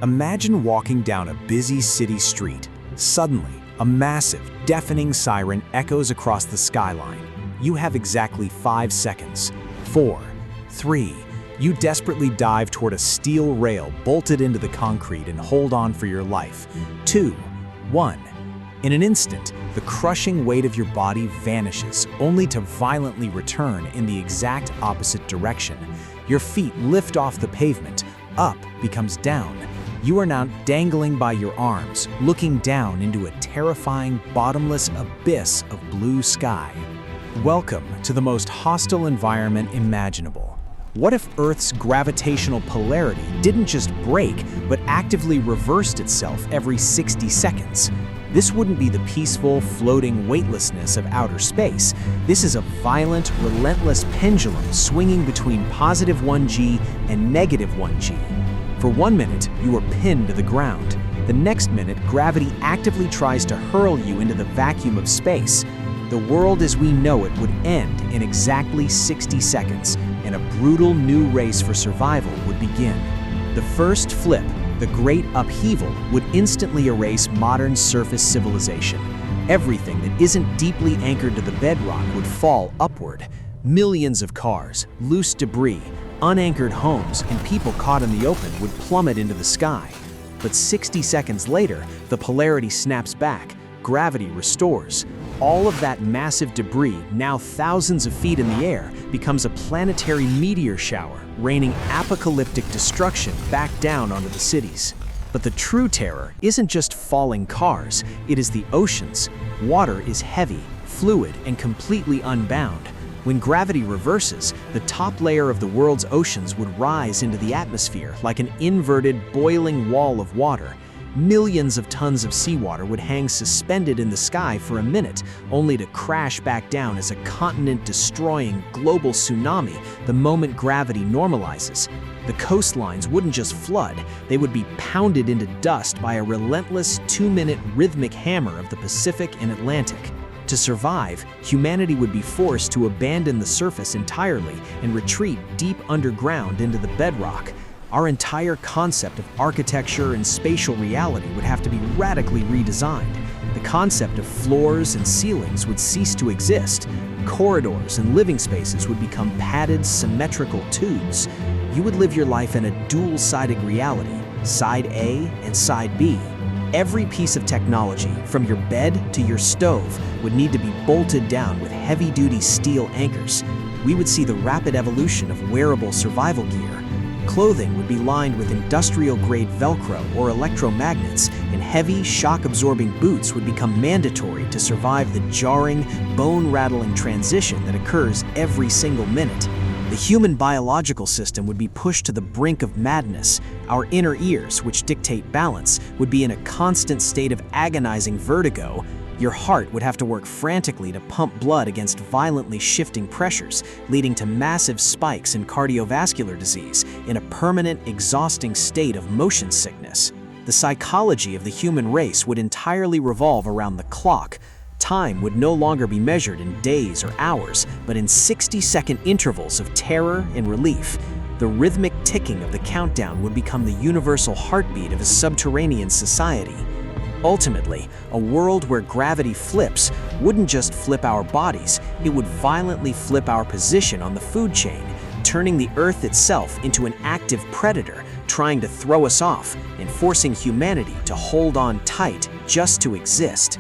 Imagine walking down a busy city street. Suddenly, a massive, deafening siren echoes across the skyline. You have exactly 5 seconds. 4, 3, you desperately dive toward a steel rail bolted into the concrete and hold on for your life. 2, 1. In an instant, the crushing weight of your body vanishes, only to violently return in the exact opposite direction. Your feet lift off the pavement, up becomes down. You are now dangling by your arms, looking down into a terrifying, bottomless abyss of blue sky. Welcome to the most hostile environment imaginable. What if Earth's gravitational polarity didn't just break, but actively reversed itself every 60 seconds? This wouldn't be the peaceful, floating weightlessness of outer space. This is a violent, relentless pendulum swinging between positive 1g and negative 1g. For 1 minute, you are pinned to the ground. The next minute, gravity actively tries to hurl you into the vacuum of space. The world as we know it would end in exactly 60 seconds, and a brutal new race for survival would begin. The first flip, the Great Upheaval, would instantly erase modern surface civilization. Everything that isn't deeply anchored to the bedrock would fall upward. Millions of cars, loose debris, unanchored homes, and people caught in the open would plummet into the sky. But 60 seconds later, the polarity snaps back, gravity restores. All of that massive debris, now thousands of feet in the air, becomes a planetary meteor shower, raining apocalyptic destruction back down onto the cities. But the true terror isn't just falling cars, it is the oceans. Water is heavy, fluid, and completely unbound. When gravity reverses, the top layer of the world's oceans would rise into the atmosphere like an inverted, boiling wall of water. Millions of tons of seawater would hang suspended in the sky for a minute, only to crash back down as a continent-destroying global tsunami the moment gravity normalizes. The coastlines wouldn't just flood, they would be pounded into dust by a relentless 2-minute rhythmic hammer of the Pacific and Atlantic. To survive, humanity would be forced to abandon the surface entirely and retreat deep underground into the bedrock. Our entire concept of architecture and spatial reality would have to be radically redesigned. The concept of floors and ceilings would cease to exist. Corridors and living spaces would become padded, symmetrical tubes. You would live your life in a dual-sided reality, side A and side B. Every piece of technology, from your bed to your stove, would need to be bolted down with heavy-duty steel anchors. We would see the rapid evolution of wearable survival gear. Clothing would be lined with industrial-grade Velcro or electromagnets, and heavy, shock-absorbing boots would become mandatory to survive the jarring, bone-rattling transition that occurs every single minute. The human biological system would be pushed to the brink of madness. Our inner ears, which dictate balance, would be in a constant state of agonizing vertigo. Your heart would have to work frantically to pump blood against violently shifting pressures, leading to massive spikes in cardiovascular disease, in a permanent, exhausting state of motion sickness. The psychology of the human race would entirely revolve around the clock. Time would no longer be measured in days or hours, but in 60-second intervals of terror and relief. The rhythmic ticking of the countdown would become the universal heartbeat of a subterranean society. Ultimately, a world where gravity flips wouldn't just flip our bodies, it would violently flip our position on the food chain, turning the Earth itself into an active predator, trying to throw us off and forcing humanity to hold on tight just to exist.